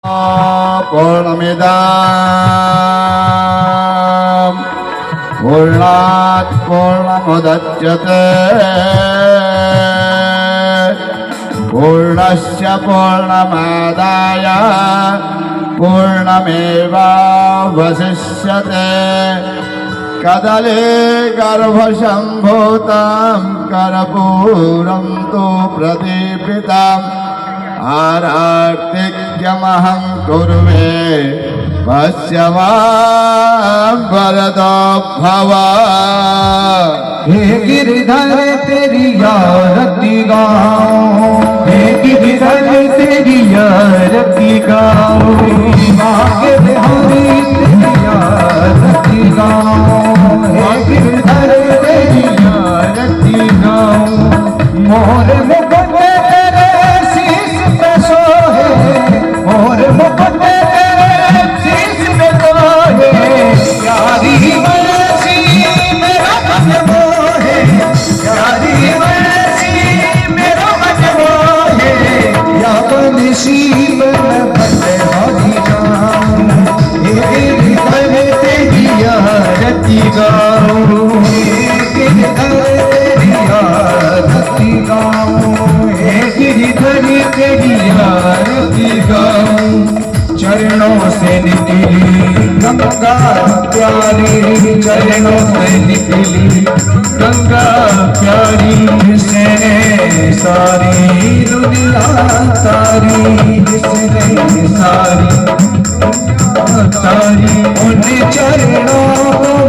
पूर्णमिदं पूर्णात् पूर्णमुदच्यते पूर्णस्य पूर्णमादाय पूर्णमेवावशिष्यते कदले गर्भसम्भूतं कर्पूरं तु प्रदीपितम् आरार्तिक्यमहं कुर्वे पश्यवां वरदो भव। हे गिरधर तेरी आरती गाऊं, हे गिरधर तेरी आरती गाऊं, माँ गिरधारी तेरी आरती गाऊं, हे गिरधर तेरी आरती गाऊं। मोर मुकुट तेरे शीश पे सोहे, मोर मुकुट तेरे शीश पे सोहे, प्यारी बरसी मेरा मन मोहे, प्यारी बरसी मेरा मन मोहे, या बंसी में बंदे हाथी गाऊं, हे गिरधर तेरी आरती गाऊं, हे गिरधर तेरी आरती गाऊं, हे गिरधर तेरी आरती गाऊं। चरणों से निकली गंगा प्यारी, चरणों से निकली गंगा प्यारी, जिसने सारी दुनिया तारी, जिसने सारी तारी, उन चरणों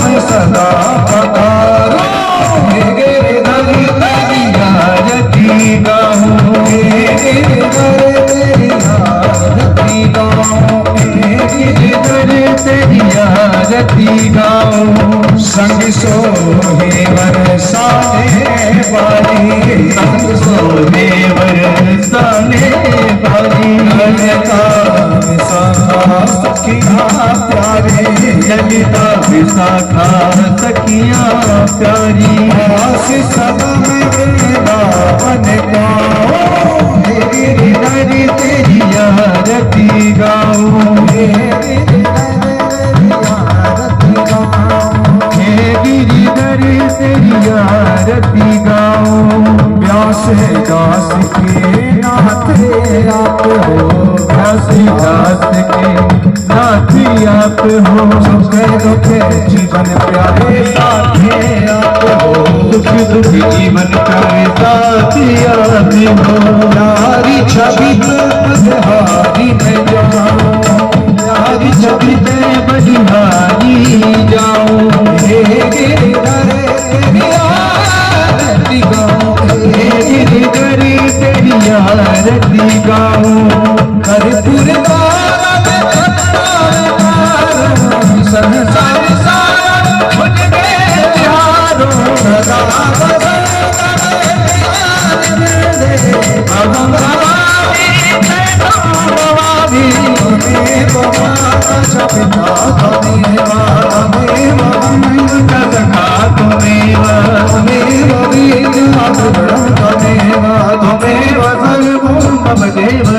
में सदा पधारो। हे गिरधर तेरी आरती गाऊं, हे गिरधर तेरी आरती गाऊं, हे गिरधर तेरी आरती गाऊं। संग सोहे बरसाने वाली, संग सोहे बरसाने वाली, ललिता विशाखा सखियाँ प्यारे, ललिता विशाखा सखियाँ प्यारी, आशीष सदा में वृंदावन गाऊं, हे गिरधर तेरी आरती गाऊं, हे गिरधर तेरी आरती गाऊं, हे गिरधर तेरी आरती गाऊं। व्यास दास के नाथ आप हो, व्यास दास के नाथ आप हो, सुख दुख जीवन प्यारे साथी आप हो, सुख दुख जीवन प्यारे साथी आप हो। नारी छवि बलिहारी में जाऊं, नारी छवि में बलिहारी जाऊं, हे गिरधर तेरी आरती गाऊं, हे गिरधर तेरी आरती गाऊं। कर्पूर संसार सारा खुद में प्यारो, सदा अहम भवानी भवानी, हमें बवाता सपिता हमेवा, हमें सखा तुमेव, हमें वीर अवगुण तमेव, तुमेव सर्वं मम देव